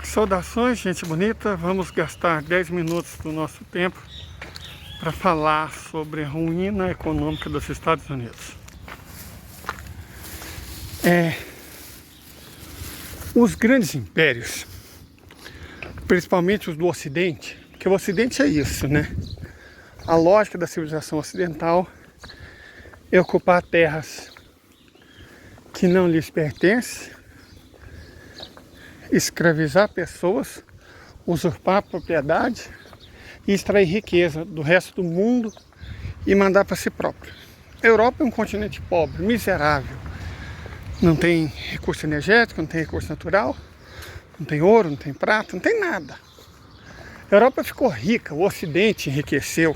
Saudações, gente bonita. Vamos gastar 10 minutos do nosso tempo para falar sobre a ruína econômica dos Estados Unidos. Os grandes impérios, principalmente os do Ocidente, porque o Ocidente é isso, né? A lógica da civilização ocidental é ocupar terras que não lhes pertencem, escravizar pessoas, usurpar a propriedade e extrair riqueza do resto do mundo e mandar para si próprio. A Europa é um continente pobre, miserável. Não tem recurso energético, não tem recurso natural, não tem ouro, não tem prata, não tem nada. A Europa ficou rica, o Ocidente enriqueceu,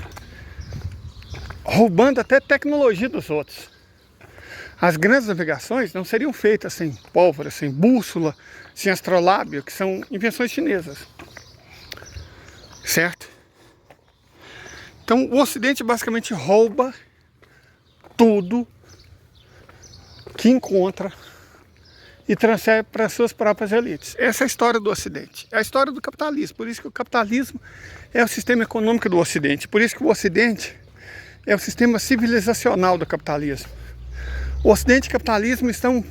roubando até tecnologia dos outros. As grandes navegações não seriam feitas sem pólvora, sem bússola, sem astrolábio, que são invenções chinesas. Certo? Então o Ocidente basicamente rouba tudo que encontra e transfere para suas próprias elites. Essa é a história do Ocidente. É a história do capitalismo. Por isso que o capitalismo é o sistema econômico do Ocidente. Por isso que o Ocidente é o sistema civilizacional do capitalismo. O Ocidente e o capitalismo estão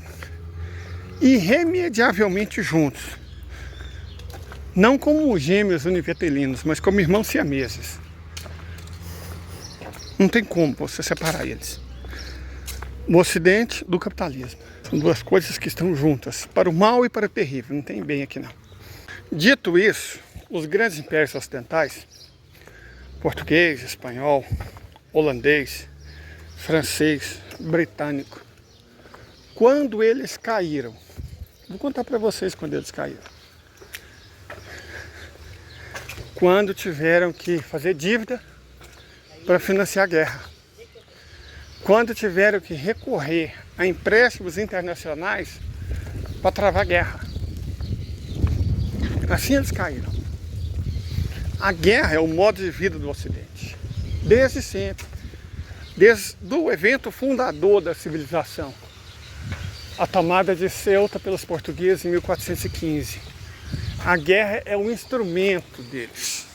irremediavelmente juntos. Não como gêmeos univitelinos, mas como irmãos siameses. Não tem como você separar eles. O Ocidente do capitalismo. São duas coisas que estão juntas, para o mal e para o terrível. Não tem bem aqui não. Dito isso, os grandes impérios ocidentais, português, espanhol, holandês, francês, britânico, quando eles caíram, vou contar para vocês quando eles caíram. Quando tiveram que fazer dívida para financiar a guerra. Quando tiveram que recorrer a empréstimos internacionais para travar a guerra. Assim eles caíram. A guerra é o modo de vida do Ocidente. Desde sempre. Desde o evento fundador da civilização. A tomada de Ceuta pelos portugueses em 1415. A guerra é um instrumento deles.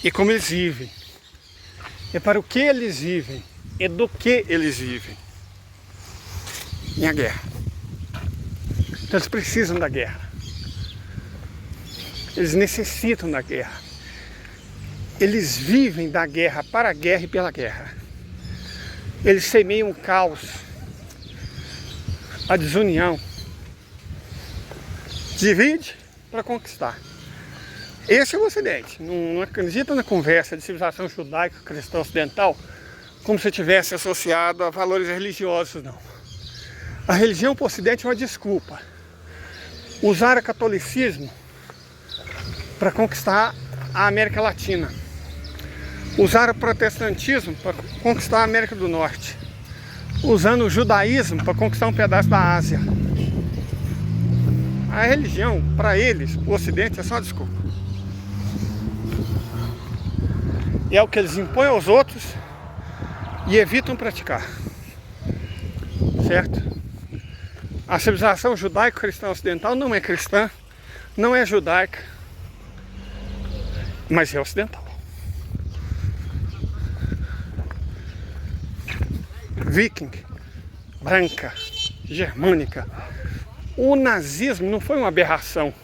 E como eles vivem. É para o que eles vivem. É do que eles vivem. Em a guerra. Então eles precisam da guerra. Eles necessitam da guerra. Eles vivem da guerra, para a guerra e pela guerra. Eles semeiam o caos, a desunião. Divide para conquistar. Esse é o Ocidente. Não acredita na conversa de civilização judaica cristã ocidental como se tivesse associado a valores religiosos, não. A religião para o Ocidente é uma desculpa. Usar o catolicismo para conquistar a América Latina. Usar o protestantismo para conquistar a América do Norte. Usando o judaísmo para conquistar um pedaço da Ásia. A religião, para eles, o Ocidente é só uma desculpa. E é o que eles impõem aos outros e evitam praticar. Certo? A civilização judaico-cristã ocidental não é cristã, não é judaica, mas é ocidental. Viking, branca, germânica. O nazismo não foi uma aberração.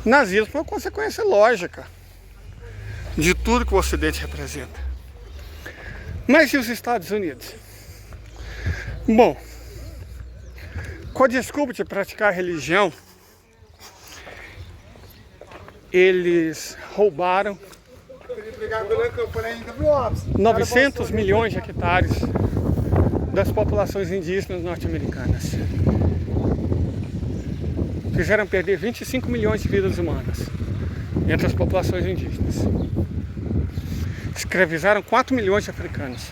O nazismo foi uma consequência lógica de tudo que o Ocidente representa. Mas e os Estados Unidos? Bom, com a desculpa de praticar a religião, eles roubaram 900 milhões de hectares das populações indígenas norte-americanas. Fizeram perder 25 milhões de vidas humanas entre as populações indígenas. Escravizaram 4 milhões de africanos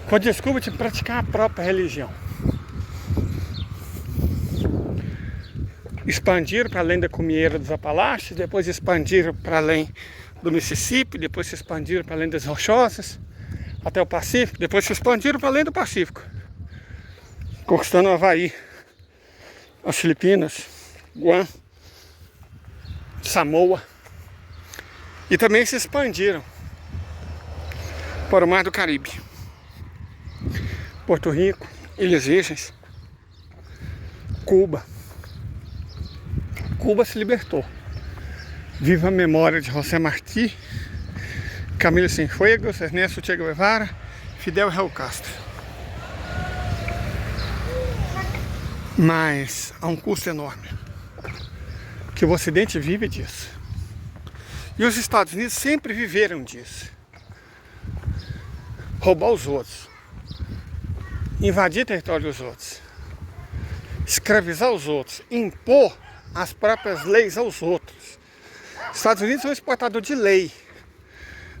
com a desculpa de praticar a própria religião. Expandiram para além da Cumieira dos Apalaches, depois expandiram para além do Mississippi, depois se expandiram para além das Rochosas, até o Pacífico, depois se expandiram para além do Pacífico, conquistando o Havaí, as Filipinas, Guam, Samoa, e também se expandiram para o Mar do Caribe, Porto Rico, Ilhas Virgens, Cuba. Cuba se libertou. Viva a memória de José Martí, Camilo Cienfuegos, Ernesto Che Guevara, Fidel Raul Castro. Mas há um custo enorme, que o Ocidente vive disso. E os Estados Unidos sempre viveram disso. Roubar os outros, invadir território dos outros, escravizar os outros, impor as próprias leis aos outros. Os Estados Unidos é um exportador de lei.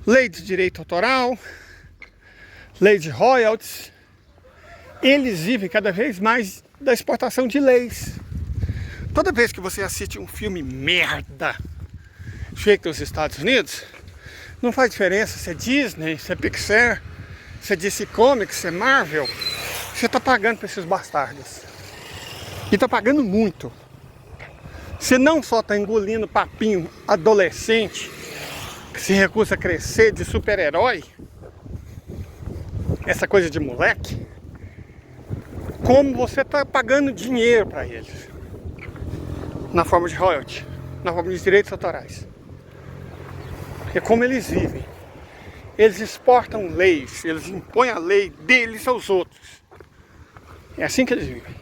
Lei de direito autoral, lei de royalties. Eles vivem cada vez mais da exportação de leis. Toda vez que você assiste um filme merda feito nos Estados Unidos, não faz diferença se é Disney, se é Pixar, se é DC Comics, se é Marvel, você está pagando para esses bastardos. E está pagando muito. Você não só está engolindo papinho adolescente que se recusa a crescer de super-herói, essa coisa de moleque, como você está pagando dinheiro para eles, na forma de royalty, na forma de direitos autorais. É como eles vivem. Eles exportam leis, eles impõem a lei deles aos outros. É assim que eles vivem.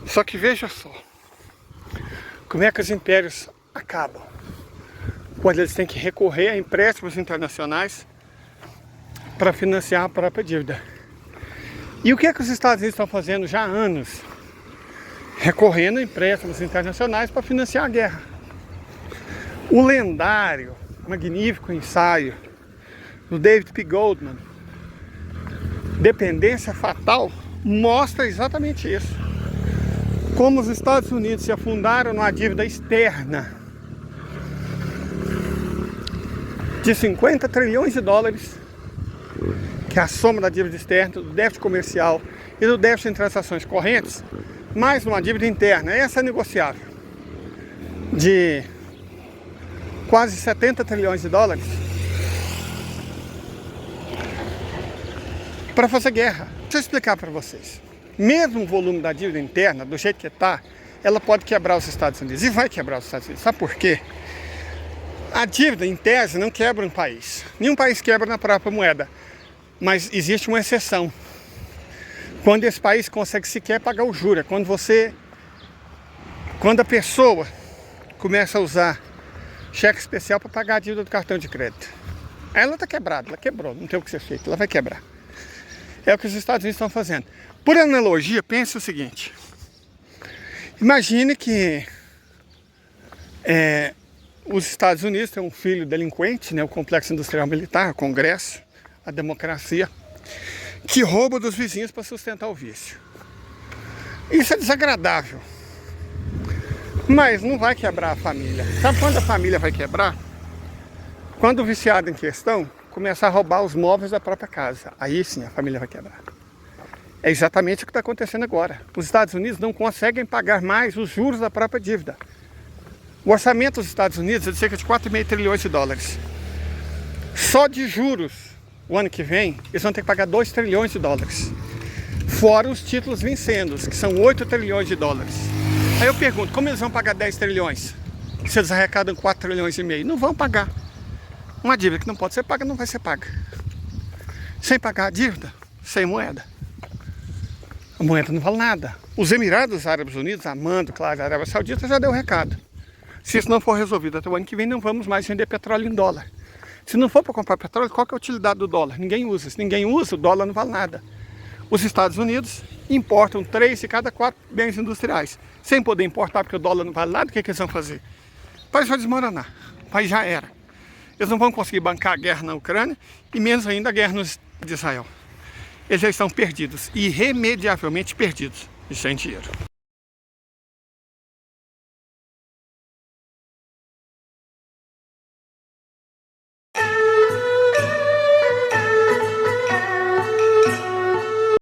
Só que veja só, como é que os impérios acabam? Quando eles têm que recorrer a empréstimos internacionais para financiar a própria dívida. E o que é que os Estados Unidos estão fazendo já há anos? Recorrendo a empréstimos internacionais para financiar a guerra. O lendário, magnífico ensaio do David P. Goldman, Dependência Fatal, mostra exatamente isso. Como os Estados Unidos se afundaram numa dívida externa de 50 trilhões de dólares, que é a soma da dívida externa, do déficit comercial e do déficit em transações correntes, mais uma dívida interna, essa é negociável, de quase 70 trilhões de dólares, para fazer guerra. Deixa eu explicar para vocês. Mesmo o volume da dívida interna, do jeito que está, ela pode quebrar os Estados Unidos. E vai quebrar os Estados Unidos. Sabe por quê? A dívida, em tese, não quebra um país. Nenhum país quebra na própria moeda. Mas existe uma exceção. Quando esse país consegue sequer pagar o juro. Quando a pessoa começa a usar cheque especial para pagar a dívida do cartão de crédito. Ela está quebrada, ela quebrou, não tem o que ser feito, ela vai quebrar. É o que os Estados Unidos estão fazendo. Por analogia, pense o seguinte. Imagine que os Estados Unidos têm um filho delinquente, né, o complexo industrial militar, o Congresso, a democracia, que rouba dos vizinhos para sustentar o vício. Isso é desagradável, mas não vai quebrar a família. Sabe quando a família vai quebrar? Quando o viciado em questão começar a roubar os móveis da própria casa. Aí sim a família vai quebrar. É exatamente o que está acontecendo agora. Os Estados Unidos não conseguem pagar mais os juros da própria dívida. O orçamento dos Estados Unidos é de cerca de 4,5 trilhões de dólares. Só de juros, o ano que vem, eles vão ter que pagar 2 trilhões de dólares. Fora os títulos vencendo, que são 8 trilhões de dólares. Aí eu pergunto, como eles vão pagar 10 trilhões? Se eles arrecadam 4 trilhões e meio? Não vão pagar. Uma dívida que não pode ser paga, não vai ser paga. Sem pagar a dívida, sem moeda. A moeda não vale nada. Os Emirados Árabes Unidos, amando, claro, a Arábia Saudita, já deu o recado. Se isso não for resolvido até o ano que vem, não vamos mais vender petróleo em dólar. Se não for para comprar petróleo, qual que é a utilidade do dólar? Ninguém usa. Se ninguém usa, o dólar não vale nada. Os Estados Unidos importam 3 de cada 4 bens industriais. Sem poder importar, porque o dólar não vale nada, o que eles vão fazer? O país vai desmoronar. O país já era. Eles não vão conseguir bancar a guerra na Ucrânia e menos ainda a guerra de Israel. Eles já estão perdidos, irremediavelmente perdidos, e sem dinheiro.